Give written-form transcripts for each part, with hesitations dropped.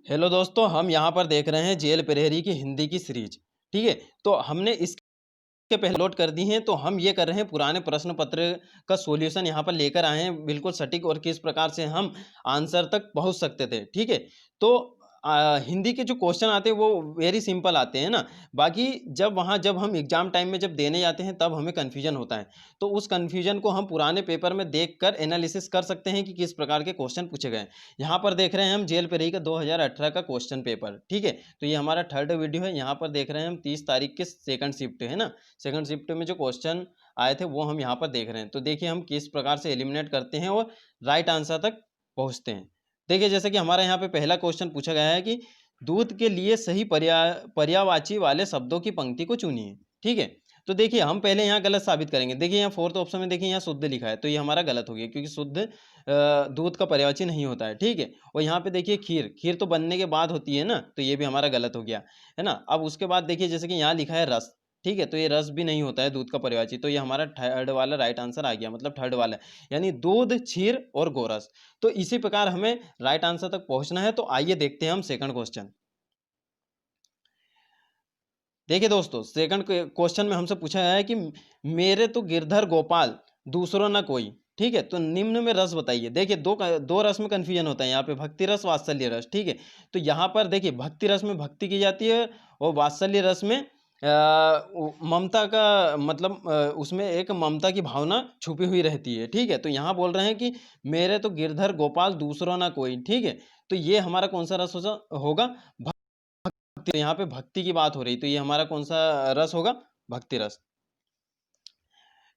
Hello दोस्तों, हम यहाँ पर देख रहे हैं जेएल परेहरी की हिंदी की सीरीज। ठीक है, तो हमने इसके पहले लोड कर दी हैं। तो हम ये कर रहे हैं, पुराने प्रश्न पत्र का सॉल्यूशन यहाँ पर लेकर आए हैं, बिल्कुल सटीक, और किस प्रकार से हम आंसर तक पहुँच सकते थे। ठीक है, तो हिंदी के जो क्वेश्चन आते हैं वो वेरी सिंपल आते हैं ना। बाकी जब हम एग्जाम टाइम में जब देने जाते हैं तब हमें कन्फ्यूजन होता है। तो उस कन्फ्यूजन को हम पुराने पेपर में देखकर एनालिसिस कर सकते हैं कि किस प्रकार के क्वेश्चन पूछे गए हैं। यहाँ पर देख रहे हैं हम जेएल परेही का 2018 का क्वेश्चन पेपर। ठीक है, तो ये हमारा थर्ड वीडियो है। यहाँ पर देख रहे हैं हम 30 तारीख के सेकंड शिफ्ट है ना। सेकंड शिफ्ट में जो क्वेश्चन आए थे वो हम यहाँ पर देख रहे हैं। तो देखिए हम किस प्रकार से एलिमिनेट करते हैं और राइट आंसर तक पहुँचते हैं। देखिए, जैसे कि हमारा यहाँ पे पहला क्वेश्चन पूछा गया है कि दूध के लिए सही पर्यायवाची वाले शब्दों की पंक्ति को चुनिए। ठीक है, तो देखिए हम पहले यहाँ गलत साबित करेंगे। देखिए यहाँ फोर्थ ऑप्शन में देखिए यहाँ शुद्ध लिखा है, तो ये हमारा गलत हो गया, क्योंकि शुद्ध दूध का पर्यायवाची नहीं होता है। ठीक है, और यहाँ पे देखिए खीर खीर तो बनने के बाद होती है ना, तो ये भी हमारा गलत हो गया है ना। अब उसके बाद देखिए जैसे कि यहाँ लिखा है रस। ठीक है, तो ये रस भी नहीं होता है दूध का पर्यायवाची, तो ये हमारा थर्ड वाला राइट आंसर आ गया, मतलब थर्ड वाला, यानी दूध, क्षीर और गोरस। तो इसी प्रकार हमें राइट आंसर तक पहुंचना है। तो आइए देखते हैं हम सेकंड क्वेश्चन। देखिए दोस्तों, सेकंड क्वेश्चन में हमसे पूछा गया है कि मेरे तो गिरधर गोपाल, दूसरों ना कोई। ठीक है, तो निम्न में रस बताइए। देखिए दो रस में कंफ्यूजन होता है यहाँ पे, भक्ति रस, वात्सल्य रस। ठीक है, तो यहाँ पर देखिए भक्ति रस में भक्ति की जाती है, और वात्सल्य रस में ममता का मतलब उसमें एक ममता की भावना छुपी हुई रहती है। ठीक है, तो यहाँ बोल रहे हैं कि मेरे तो गिरधर गोपाल, दूसरों ना कोई। ठीक है, तो ये हमारा कौन सा रस होगा? तो यहाँ पे भक्ति की बात हो रही, तो ये हमारा कौन सा रस होगा? भक्ति रस।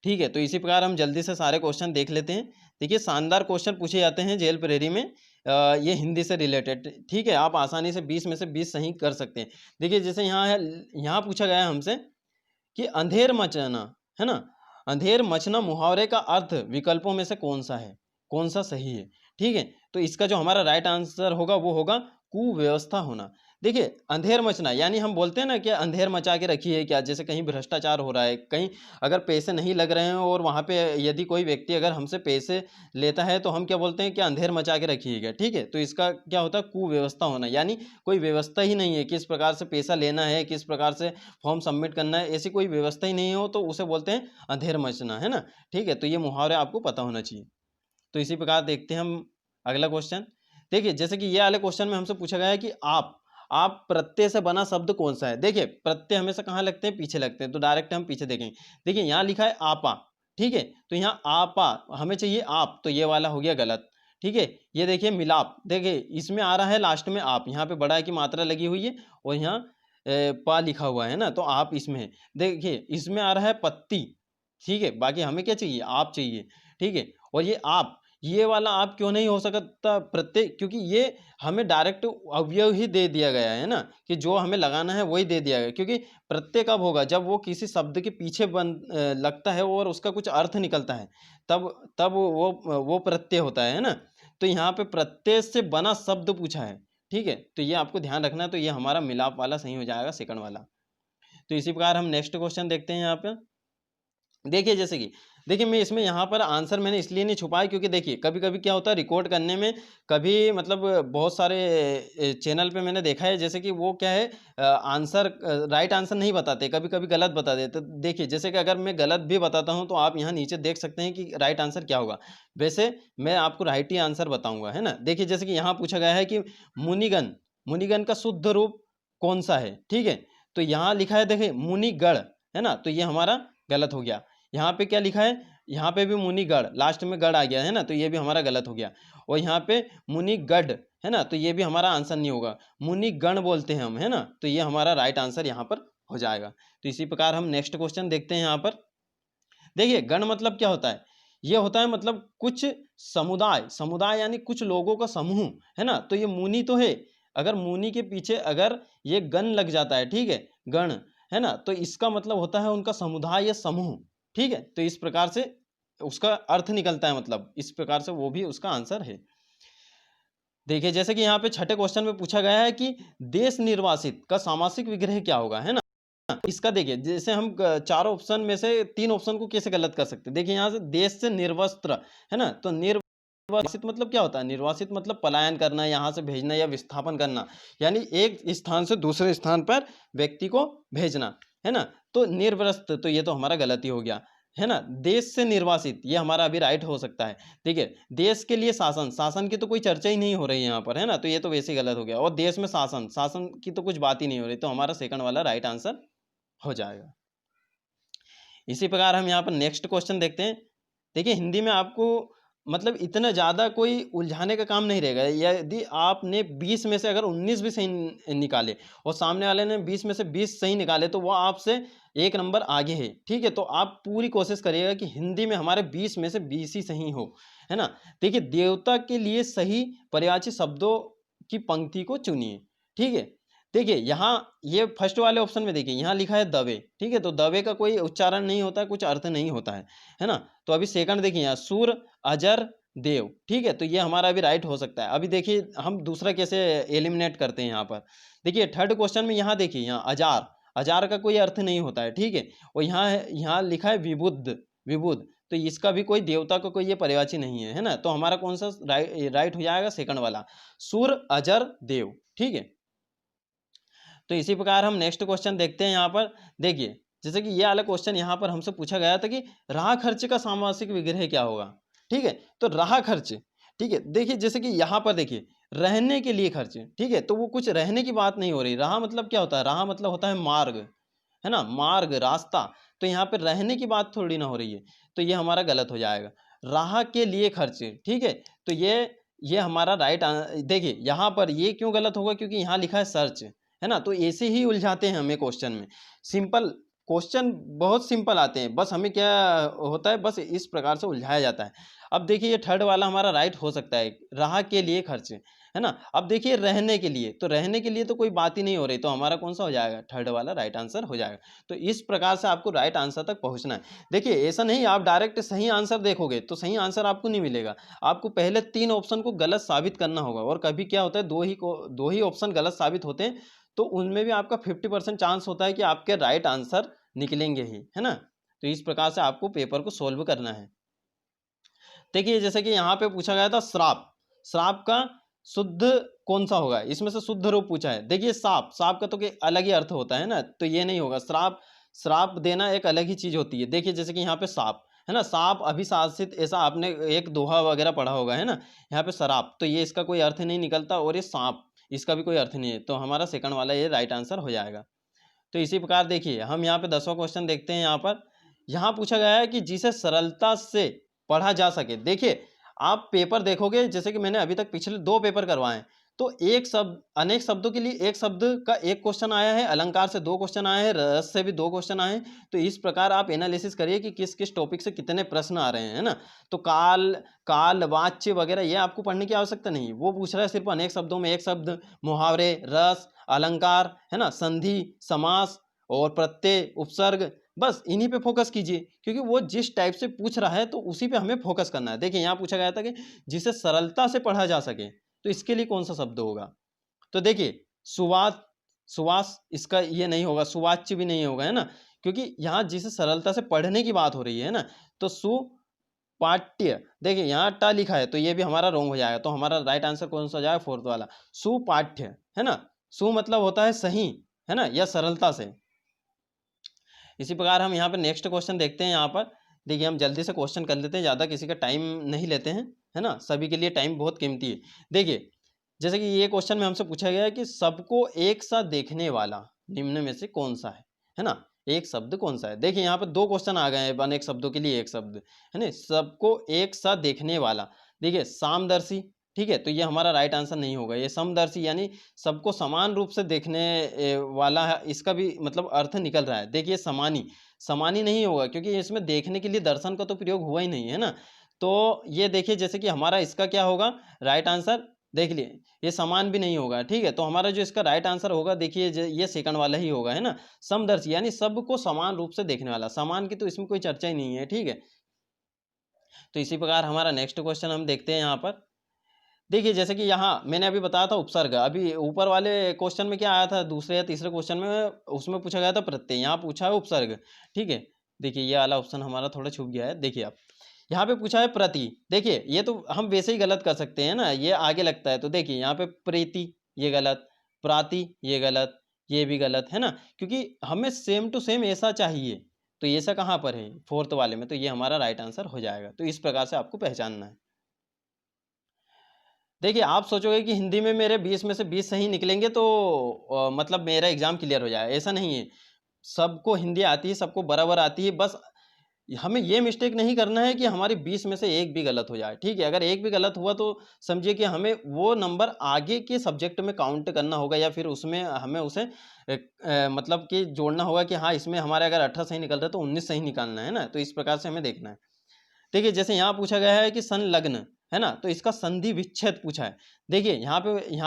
ठीक है, तो इसी प्रकार हम जल्दी से सारे क्वेश्चन देख लेते हैं। देखिए शानदार क्वेश्चन पूछे जाते हैं जेएल परेरी में, ये हिंदी से रिलेटेड। ठीक है, आप आसानी से 20 में से 20 सही कर सकते हैं। देखिए जैसे यहाँ है, यहाँ पूछा गया है हमसे कि अंधेर मचना, है ना, अंधेर मचना मुहावरे का अर्थ विकल्पों में से कौन सा है, कौन सा सही है? ठीक है, तो इसका जो हमारा राइट आंसर होगा वो होगा कुव्यवस्था होना। देखिए अंधेर मचना यानी हम बोलते हैं ना कि अंधेर मचा के रखी है क्या, जैसे कहीं भ्रष्टाचार हो रहा है, कहीं अगर पैसे नहीं लग रहे हैं, और वहाँ पे यदि कोई व्यक्ति अगर हमसे पैसे लेता है तो हम क्या बोलते हैं कि अंधेर मचा के रखी है क्या। ठीक है, तो इसका क्या होता है? कुव्यवस्था होना, यानी कोई व्यवस्था ही नहीं है, किस प्रकार से पैसा लेना है, किस प्रकार से फॉर्म सबमिट करना है, ऐसी कोई व्यवस्था ही नहीं हो, तो उसे बोलते हैं अंधेर मचना, है ना। ठीक है, तो ये मुहावरे आपको पता होना चाहिए। तो इसी प्रकार देखते हैं हम अगला क्वेश्चन। देखिए जैसे कि ये वाले क्वेश्चन में हमसे पूछा गया है कि आप प्रत्यय से बना शब्द कौन सा है। देखिए प्रत्यय हमेशा कहाँ लगते हैं? पीछे लगते हैं, तो डायरेक्ट हम पीछे देखेंगे। देखिए यहाँ लिखा है आपा। ठीक है, तो यहाँ आपा हमें चाहिए आप, तो ये वाला हो गया गलत। ठीक है, ये देखिए मिलाप, देखिए इसमें आ रहा है लास्ट में आप, यहाँ पे बड़ा की मात्रा लगी हुई है, और यहाँ पा लिखा हुआ है ना, तो आप इसमें है। देखिए इसमें आ रहा है पत्ती। ठीक है, बाकी हमें क्या चाहिए? आप चाहिए। ठीक है, और ये आप, ये वाला आप क्यों नहीं हो सकता प्रत्यय? क्योंकि ये हमें डायरेक्ट अवयव ही दे दिया गया है ना, कि जो हमें लगाना है वही दे दिया गया। क्योंकि प्रत्यय कब होगा? जब वो किसी शब्द के पीछे लगता है और उसका कुछ अर्थ निकलता है, तब तब वो प्रत्यय होता है ना। तो यहाँ पे प्रत्यय से बना शब्द पूछा है। ठीक है, तो ये आपको ध्यान रखना है। तो ये हमारा मिलाप वाला सही हो जाएगा, सेकंड वाला। तो इसी प्रकार हम नेक्स्ट क्वेश्चन देखते हैं यहाँ पे। देखिए जैसे कि देखिए मैं इसमें यहाँ पर आंसर मैंने इसलिए नहीं छुपाया, क्योंकि देखिए कभी-कभी क्या होता है रिकॉर्ड करने में, कभी मतलब बहुत सारे चैनल पे मैंने देखा है, जैसे कि वो क्या है आंसर राइट आंसर नहीं बताते, कभी-कभी गलत बता देते। तो देखिए जैसे कि अगर मैं गलत भी बताता हूँ तो आप यहाँ नीचे देख सकते हैं कि राइट आंसर क्या होगा। वैसे मैं आपको राइट ही आंसर बताऊँगा, है ना। देखिए जैसे कि यहाँ पूछा गया है कि मुनिगण, मुनिगण का शुद्ध रूप कौन-सा है? ठीक है, तो यहाँ लिखा है देखिए मुनिगण, है ना, तो ये हमारा गलत हो गया। यहाँ पे क्या लिखा है? यहाँ पे भी मुनिगढ़, लास्ट में गढ़ आ गया है ना, तो ये भी हमारा गलत हो गया। और यहाँ पे मुनिगढ़, है ना, तो ये भी हमारा आंसर नहीं होगा। मुनिगण बोलते हैं हम, है ना, तो ये हमारा राइट आंसर यहाँ पर हो जाएगा। तो इसी प्रकार हम नेक्स्ट क्वेश्चन देखते हैं यहाँ पर। देखिए गण मतलब क्या होता है? ये होता है मतलब कुछ समुदाय, समुदाय यानी कुछ लोगों का समूह, है ना। तो ये मुनि तो है, अगर मुनि के पीछे अगर ये गण लग जाता है, ठीक है, गण, है ना, तो इसका मतलब होता है उनका समुदाय या समूह। ठीक है, तो इस प्रकार से उसका अर्थ निकलता है, मतलब इस प्रकार से वो भी उसका आंसर है। देखिए जैसे कि यहाँ पे छठे क्वेश्चन में पूछा गया है कि देश निर्वासित का सामासिक विग्रह क्या होगा, है ना। इसका देखिए जैसे हम चारों ऑप्शन में से तीन ऑप्शन को कैसे गलत कर सकते हैं। देखिए यहाँ से देश से निर्वस्त्र, है ना, तो निर्वासित मतलब क्या होता है? निर्वासित मतलब पलायन करना, यहाँ से भेजना या विस्थापन करना, यानी एक स्थान से दूसरे स्थान पर व्यक्ति को भेजना, है ना? तो निर्वस्त्र, तो ये तो हमारा गलत ही हो गया, है ना? देश से निर्वासित, ये हमारा अभी राइट हो सकता है। देखिए, देश के लिए शासन, शासन की तो कोई चर्चा ही नहीं हो रही है यहाँ पर, है ना? तो ये तो वैसे ही गलत हो गया। और देश में शासन, शासन की तो कुछ बात ही नहीं हो रही, तो हमारा सेकंड वाला राइट आंसर हो जाएगा। इसी प्रकार हम यहाँ पर नेक्स्ट क्वेश्चन देखते हैं। देखिए, हिंदी में आपको मतलब इतना ज़्यादा कोई उलझाने का काम नहीं रहेगा। यदि आपने 20 में से अगर 19 भी सही निकाले और सामने वाले ने 20 में से 20 सही निकाले, तो वो आपसे 1 नंबर आगे है, ठीक है? तो आप पूरी कोशिश करिएगा कि हिंदी में हमारे 20 में से 20 ही सही हो, है ना? देखिए, देवता के लिए सही पर्यायवाची शब्दों की पंक्ति को चुनिए, ठीक है? देखिए, यहाँ ये फर्स्ट वाले ऑप्शन में देखिए, यहाँ लिखा है दवे, ठीक है? तो दवे का कोई उच्चारण नहीं होता है, कुछ अर्थ नहीं होता है ना? तो अभी सेकंड देखिए, यहाँ सुर, अजर, देव, ठीक है? तो ये हमारा अभी राइट हो सकता है। अभी देखिए, हम दूसरा कैसे एलिमिनेट करते हैं यहाँ पर। देखिए, थर्ड क्वेश्चन में यहाँ देखिए, यहाँ अजार, अजार का कोई अर्थ नहीं होता है, ठीक है? और यहाँ लिखा है विबुद्ध, विबुध, तो इसका भी कोई देवता का कोई ये पर्यायवाची नहीं है ना? तो हमारा कौन सा राइट हो जाएगा? सेकंड वाला, सुर, अजर, देव, ठीक है? तो इसी प्रकार हम नेक्स्ट क्वेश्चन देखते हैं यहाँ पर। देखिए, जैसे कि ये वाला क्वेश्चन यहाँ पर हमसे पूछा गया था कि राह खर्च का सामासिक विग्रह क्या होगा, ठीक है? तो राह खर्च, ठीक है? देखिए, जैसे कि यहाँ पर देखिए, रहने के लिए खर्च, ठीक है? तो वो कुछ रहने की बात नहीं हो रही। राह मतलब क्या होता है? राह मतलब होता है मार्ग, है ना? मार्ग, रास्ता। तो यहाँ पे रहने की बात थोड़ी ना हो रही है, तो ये हमारा गलत हो जाएगा। राह के लिए खर्च, ठीक है? तो ये हमारा राइट देखिए, यहाँ पर ये क्यों गलत होगा? क्योंकि यहाँ लिखा है सर्च, है ना? तो ऐसे ही उलझाते हैं हमें क्वेश्चन में। सिंपल क्वेश्चन बहुत सिंपल आते हैं, बस हमें क्या होता है, बस इस प्रकार से उलझाया जाता है। अब देखिए, ये थर्ड वाला हमारा राइट हो सकता है, राह के लिए खर्च, है ना? अब देखिए, रहने के लिए, तो रहने के लिए तो कोई बात ही नहीं हो रही, तो हमारा कौन सा हो जाएगा? थर्ड वाला राइट आंसर हो जाएगा। तो इस प्रकार से आपको राइट आंसर तक पहुंचना है। देखिए, ऐसा नहीं आप डायरेक्ट सही आंसर देखोगे तो सही आंसर आपको नहीं मिलेगा। आपको पहले 3 ऑप्शन को गलत साबित करना होगा, और कभी क्या होता है, 2 ही ऑप्शन गलत साबित होते हैं, तो उनमें भी आपका 50% चांस होता है कि आपके राइट आंसर निकलेंगे ही, है ना? तो इस प्रकार से आपको पेपर को सोल्व करना है। देखिए, जैसे कि यहाँ पे पूछा गया था श्राप, श्राप का शुद्ध कौन सा होगा? इसमें से शुद्ध रूप पूछा है। देखिए, साप, साप का तो कोई अलग ही अर्थ होता है ना, तो ये नहीं होगा। श्राप, श्राप देना एक अलग ही चीज होती है। देखिए, जैसे कि यहाँ पे साप, है ना? साप अभिशासित, ऐसा आपने एक दोहा वगैरह पढ़ा होगा, है ना? यहाँ पे शराब, तो ये इसका कोई अर्थ नहीं निकलता, और ये सांप, इसका भी कोई अर्थ नहीं है, तो हमारा सेकंड वाला ये राइट आंसर हो जाएगा। तो इसी प्रकार देखिए, हम यहाँ पे 10वां क्वेश्चन देखते हैं। यहाँ पर यहाँ पूछा गया है कि जिसे सरलता से पढ़ा जा सके। देखिए, आप पेपर देखोगे, जैसे कि मैंने अभी तक पिछले 2 पेपर करवाए हैं, तो एक शब्द, अनेक शब्दों के लिए एक शब्द का 1 क्वेश्चन आया है, अलंकार से 2 क्वेश्चन आए हैं, रस से भी 2 क्वेश्चन आए हैं। तो इस प्रकार आप एनालिसिस करिए कि किस किस टॉपिक से कितने प्रश्न आ रहे हैं, है ना? तो काल, काल, वाच्य वगैरह ये आपको पढ़ने की आवश्यकता नहीं है। वो पूछ रहा है सिर्फ अनेक शब्दों में एक शब्द, मुहावरे, रस, अलंकार, है ना? संधि, समास और प्रत्यय, उपसर्ग, बस इन्हीं पे फोकस कीजिए, क्योंकि वो जिस टाइप से पूछ रहा है तो उसी पे हमें फोकस करना है। देखिए, यहाँ पूछा गया था कि जिसे सरलता से पढ़ा जा सके, तो इसके लिए कौन सा शब्द होगा? तो देखिए, सुवास, सुवास इसका ये नहीं होगा, सुवाच्य भी नहीं होगा, है ना? क्योंकि यहाँ जिसे सरलता से पढ़ने की बात हो रही है ना, तो सुपाठ्य, देखिए यहाँ ट लिखा है, तो ये भी हमारा रॉन्ग हो जाएगा। तो हमारा राइट आंसर कौन सा हो जाएगा? 4th वाला, सुपाठ्य, है ना? सु मतलब होता है सही, है ना, या सरलता से। इसी प्रकार हम यहाँ पे नेक्स्ट क्वेश्चन देखते हैं। यहाँ पर देखिए, हम जल्दी से क्वेश्चन कर लेते हैं, ज़्यादा किसी का टाइम नहीं लेते हैं, है ना? सभी के लिए टाइम बहुत कीमती है। देखिए, जैसे कि ये क्वेश्चन में हमसे पूछा गया है कि सबको एक साथ देखने वाला निम्न में से कौन सा है ना? एक शब्द कौन सा है? देखिए, यहाँ पर 2 क्वेश्चन आ गए हैं, अनेक शब्दों के लिए एक शब्द, है ना? सबको एक साथ देखने वाला, देखिए सामदर्शी, ठीक है? तो ये हमारा राइट आंसर नहीं होगा। ये समदर्शी यानी सबको समान रूप से देखने वाला है, इसका भी मतलब अर्थ निकल रहा है। देखिए, समानी, समानी नहीं होगा, क्योंकि इसमें देखने के लिए दर्शन का तो प्रयोग हुआ ही नहीं है ना। तो ये देखिए, जैसे कि हमारा इसका क्या होगा राइट आंसर, देख लिए, ये समान भी नहीं होगा, ठीक है? तो हमारा जो इसका राइट आंसर होगा, देखिए ये सेकंड वाला ही होगा, है ना? समदर्शी यानी सबको समान रूप से देखने वाला, समान की तो इसमें कोई चर्चा ही नहीं है, ठीक है? तो इसी प्रकार हमारा नेक्स्ट क्वेश्चन हम देखते हैं यहाँ पर। देखिए, जैसे कि यहाँ मैंने अभी बताया था उपसर्ग, अभी ऊपर वाले क्वेश्चन में क्या आया था, दूसरे या तीसरे क्वेश्चन में, उसमें पूछा गया था प्रत्यय, यहाँ पूछा है उपसर्ग, ठीक है? देखिए, ये वाला ऑप्शन हमारा थोड़ा छूट गया है। देखिए, आप यहाँ पे पूछा है प्रति। देखिए ये तो हम वैसे ही गलत कर सकते हैं ना, ये आगे लगता है। तो देखिए यहाँ पे प्रीति ये गलत, प्राति ये गलत, ये भी गलत है ना, क्योंकि हमें सेम टू सेम ऐसा चाहिए। तो ये ऐसा कहाँ पर है? फोर्थ वाले में। तो ये हमारा राइट आंसर हो जाएगा। तो इस प्रकार से आपको पहचानना है। देखिए आप सोचोगे कि हिंदी में मेरे 20 में से 20 सही निकलेंगे तो मतलब मेरा एग्जाम क्लियर हो जाएगा, ऐसा नहीं है। सबको हिंदी आती है, सबको बराबर आती है, बस हमें ये मिस्टेक नहीं करना है कि हमारी 20 में से एक भी गलत हो जाए, ठीक है? अगर एक भी गलत हुआ तो समझिए कि हमें वो नंबर आगे के सब्जेक्ट में काउंट करना होगा, या फिर उसमें हमें उसे मतलब कि जोड़ना होगा कि हाँ, इसमें हमारे अगर 18 सही निकल रहा है तो 19 सही निकालना है ना? तो इस प्रकार से हमें देखना है। देखिए जैसे यहाँ पूछा गया है कि संलग्न, है ना? तो इसका संधि विच्छेद पूछा है। देखिए यहाँ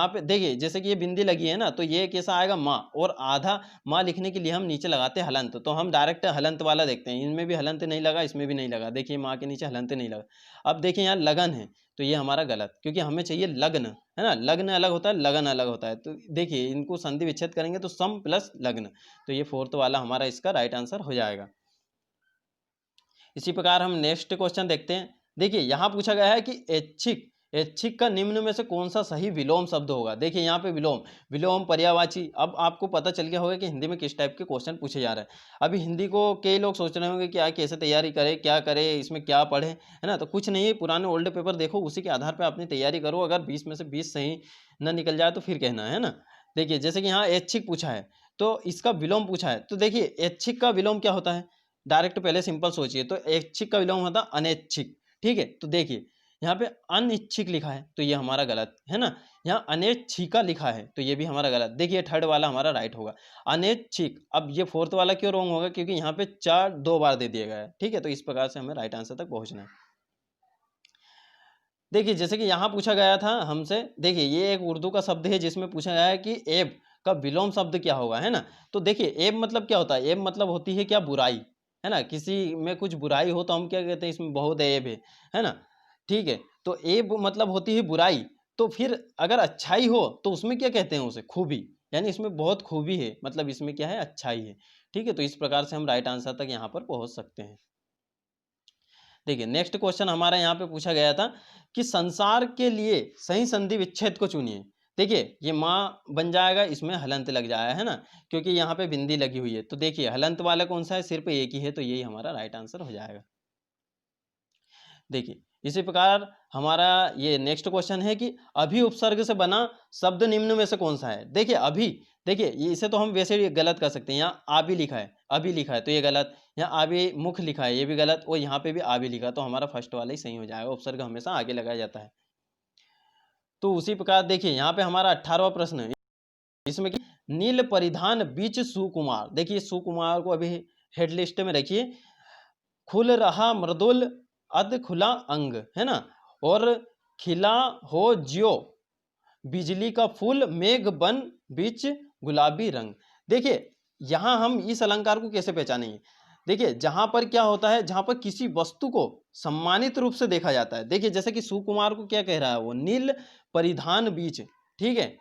पे देखिए जैसे कि ये बिंदी लगी है ना, तो ये कैसा आएगा? माँ, और आधा माँ लिखने के लिए हम नीचे लगाते हैं हलंत, तो हम डायरेक्ट हलंत वाला देखते हैं। इनमें भी हलंत नहीं लगा, इसमें भी नहीं लगा। देखिए माँ के नीचे हलंत नहीं लगा। अब देखिए यहाँ लगन है, तो ये हमारा गलत, क्योंकि हमें चाहिए लग्न, है ना? लग्न अलग होता है, लगन अलग होता है। तो देखिए इनको संधि विच्छेद करेंगे तो सम प्लस लग्न, तो ये फोर्थ वाला हमारा इसका राइट आंसर हो जाएगा। इसी प्रकार हम नेक्स्ट क्वेश्चन देखते हैं। देखिए यहाँ पूछा गया है कि ऐच्छिक, ऐच्छिक का निम्न में से कौन सा सही विलोम शब्द होगा? देखिए यहाँ पे विलोम, विलोम, पर्यायवाची। अब आपको पता चल गया होगा कि हिंदी में किस टाइप के क्वेश्चन पूछे जा रहे हैं। अभी हिंदी को कई लोग सोच रहे होंगे कि यार कैसे तैयारी करें, क्या करें, इसमें क्या पढ़े, है ना? तो कुछ नहीं है, पुराने ओल्ड पेपर देखो, उसी के आधार पर अपनी तैयारी करो। अगर 20 में से 20 सही न निकल जाए तो फिर कहना, है ना? देखिए जैसे कि यहाँ ऐच्छिक पूछा है, तो इसका विलोम पूछा है। तो देखिए ऐच्छिक का विलोम क्या होता है? डायरेक्ट पहले सिंपल सोचिए, तो ऐच्छिक का विलोम होता अनैच्छिक, ठीक है? तो देखिए यहाँ पे अनिच्छिक लिखा है, तो ये हमारा गलत है ना। यहाँ अनैच्छिका लिखा है, तो ये भी हमारा गलत। देखिए थर्ड वाला हमारा राइट होगा, अनैच्छिक। अब ये फोर्थ वाला क्यों रॉन्ग होगा? क्योंकि यहाँ पे चार दो बार दे दिया गया है, ठीक है? तो इस प्रकार से हमें राइट आंसर तक पहुंचना है। देखिए जैसे कि यहाँ पूछा गया था हमसे, देखिए ये एक उर्दू का शब्द है जिसमें पूछा गया है कि ऐब का विलोम शब्द क्या होगा, है ना? तो देखिए ऐब मतलब क्या होता है? ऐब मतलब होती है क्या? बुराई, है ना? किसी में कुछ बुराई हो तो हम क्या कहते हैं? इसमें बहुत ऐब है ना? ठीक है, तो ऐब मतलब होती है बुराई। तो फिर अगर अच्छाई हो तो उसमें क्या कहते हैं? उसे खूबी, यानी इसमें बहुत खूबी है, मतलब इसमें क्या है? अच्छाई है, ठीक है? तो इस प्रकार से हम राइट आंसर तक यहाँ पर पहुँच सकते हैं। देखिए नेक्स्ट क्वेश्चन हमारा यहाँ पे पूछा गया था कि संसार के लिए सही संधि विच्छेद को चुनिए। देखिए ये माँ बन जाएगा, इसमें हलंत लग जाएगा, है ना? क्योंकि यहाँ पे बिंदी लगी हुई है। तो देखिए हलंत वाला कौन सा है? सिर्फ एक ही है, तो यही हमारा राइट आंसर हो जाएगा। देखिए इसी प्रकार हमारा ये नेक्स्ट क्वेश्चन है कि अभी उपसर्ग से बना शब्द निम्न में से कौन सा है? देखिए अभी, देखिए ये इसे तो हम वैसे ही गलत कर सकते हैं। यहाँ आबी लिखा है, अभी लिखा है, तो ये गलत। यहाँ आबी मुख लिखा है, ये भी गलत। और यहाँ पे भी आबी लिखा है, तो हमारा फर्स्ट वाला ही सही हो जाएगा। उपसर्ग हमेशा आगे लगाया जाता है। तो उसी प्रकार देखिए यहाँ पे हमारा 18वां प्रश्न है, इसमें कि नील परिधान बीच सुकुमार। देखिए सुकुमार को अभी हेड लिस्ट में रखिए। खुल रहा मृदुल अध खुला अंग, है ना? और खिला हो ज्यो बिजली का फूल मेघ बन बीच गुलाबी रंग। देखिए यहां हम इस अलंकार को कैसे पहचानेंगे? देखिए जहां पर क्या होता है? जहां पर किसी वस्तु को सम्मानित रूप से देखा जाता है। देखिए जैसे कि सुकुमार को क्या कह रहा है? वो नील परिधान बीच, ठीक है,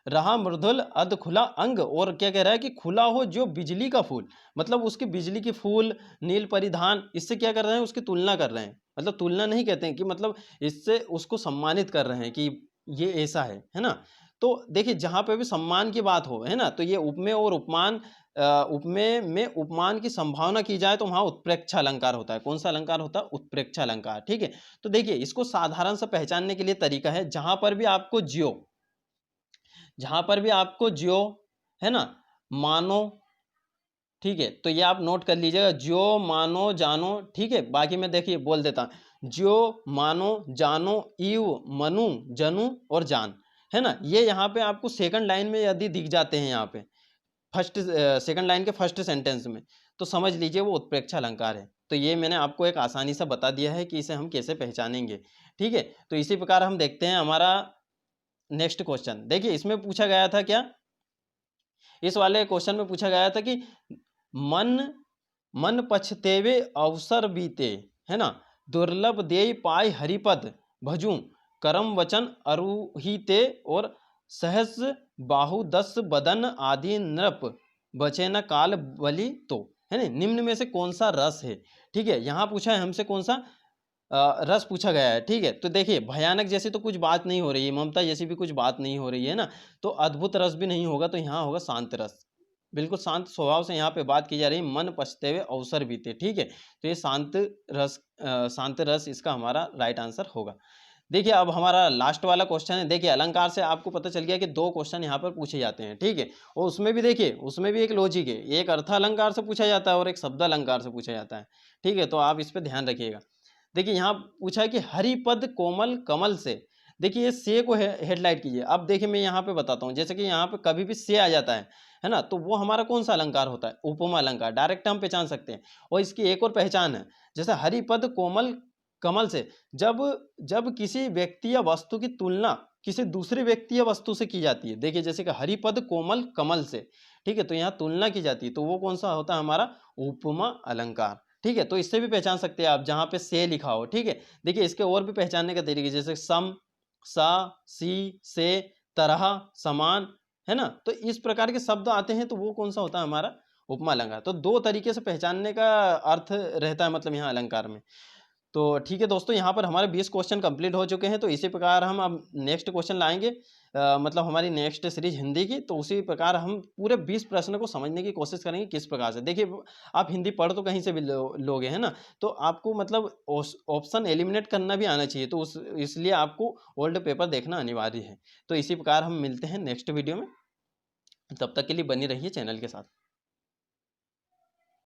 रहा मृदुल अध खुला अंग, और क्या कह रहा है कि खुला हो जो बिजली का फूल, मतलब उसके बिजली के फूल, नील परिधान, इससे क्या कर रहे हैं? उसकी तुलना कर रहे हैं। मतलब तुलना नहीं कहते हैं कि मतलब इससे उसको सम्मानित कर रहे हैं कि ये ऐसा है ना? तो देखिए जहां पे भी सम्मान की बात हो, है ना, तो ये उपमेय और उपमान, उपमेय में उपमान की संभावना की जाए तो वहां उत्प्रेक्षा अलंकार होता है। कौन सा अलंकार होता है? उत्प्रेक्षा अलंकार, ठीक है? तो देखिए इसको साधारण से पहचानने के लिए तरीका है, जहां पर भी आपको ज्यो, जहां पर भी आपको ज्यो, है ना, मानो, ठीक है, तो ये आप नोट कर लीजिएगा, ज्यो मानो जानो, ठीक है? बाकी मैं देखिए बोल देता हूं, ज्यो मानो जानो इव मनु जनु और जान, है ना? ये यहाँ पे आपको सेकंड लाइन में यदि दिख जाते हैं, यहाँ पे फर्स्ट सेकंड लाइन के फर्स्ट सेंटेंस में, तो समझ लीजिए वो उत्प्रेक्षा अलंकार है। तो ये मैंने आपको एक आसानी से बता दिया है कि इसे हम कैसे पहचानेंगे, ठीक है? तो इसी प्रकार हम देखते हैं हमारा नेक्स्ट क्वेश्चन। देखिए इसमें पूछा गया था क्या? इस वाले क्वेश्चन में पूछा गया था कि मन मन पछतेवे अवसर बीते, है ना, दुर्लभ देय पाय हरिपद भजूं, करम वचन अरुहिते, और सहस बाहु दस बदन आदि नृप, बचे न काल बलि तो, है ना? निम्न में से कौन सा रस है? ठीक है, यहाँ पूछा है हमसे कौन सा? रस पूछा गया है, ठीक है? तो देखिए भयानक जैसी तो कुछ बात नहीं हो रही है, ममता जैसी भी कुछ बात नहीं हो रही है ना, तो अद्भुत रस भी नहीं होगा, तो यहाँ होगा शांत रस। बिल्कुल शांत स्वभाव से यहाँ पे बात की जा रही है, मन पछते हुए अवसर बीते, ठीक है? तो ये शांत रस इसका हमारा राइट आंसर होगा। देखिए अब हमारा लास्ट वाला क्वेश्चन है, देखिए अलंकार से आपको पता चल गया कि 2 क्वेश्चन यहाँ पर पूछे जाते हैं, ठीक है? और उसमें भी देखिए, उसमें भी एक लॉजिक है, एक अर्थ अलंकार से पूछा जाता है और एक शब्द अलंकार से पूछा जाता है, ठीक है? तो आप इस पे ध्यान रखिएगा। देखिए यहाँ पूछा है कि हरिपद कोमल कमल से, देखिए ये से को हेडलाइट कीजिए। अब देखिए मैं यहाँ पे बताता हूँ, जैसे कि यहाँ पे कभी भी से आ जाता है ना? तो वो हमारा कौन-सा अलंकार होता है? उपमा अलंकार, डायरेक्ट हम पहचान सकते हैं। और इसकी एक और पहचान है, जैसे हरिपद कोमल कमल से, जब जब किसी व्यक्ति या वस्तु की तुलना किसी दूसरे व्यक्ति या वस्तु से की जाती है, देखिए जैसे कि हरिपद कोमल कमल से, ठीक है? तो यहाँ तुलना की जाती है, तो वो कौन-सा होता है हमारा? उपमा अलंकार। ठीक है? तो इससे भी पहचान सकते हैं आप जहाँ पे से लिखा हो, ठीक है? देखिए इसके और भी पहचानने के तरीके जैसे सम, सा, सी, से, तरह, समान, है ना? तो इस प्रकार के शब्द आते हैं तो वो कौन-सा होता है हमारा? उपमा अलंकार। तो 2 तरीके से पहचानने का अर्थ रहता है मतलब यहाँ अलंकार में। तो ठीक है दोस्तों, यहाँ पर हमारे 20 क्वेश्चन कंप्लीट हो चुके हैं, तो इसी प्रकार हम अब नेक्स्ट क्वेश्चन लाएँगे मतलब हमारी नेक्स्ट सीरीज़ हिंदी की, तो उसी प्रकार हम पूरे 20 प्रश्न को समझने की कोशिश करेंगे किस प्रकार से। देखिए आप हिंदी पढ़ तो कहीं से भी लोगे, है ना? तो आपको मतलब ऑप्शन एलिमिनेट करना भी आना चाहिए, तो उस इसलिए आपको ओल्ड पेपर देखना अनिवार्य है। तो इसी प्रकार हम मिलते हैं नेक्स्ट वीडियो में, तब तक के लिए बने रहिए चैनल के साथ।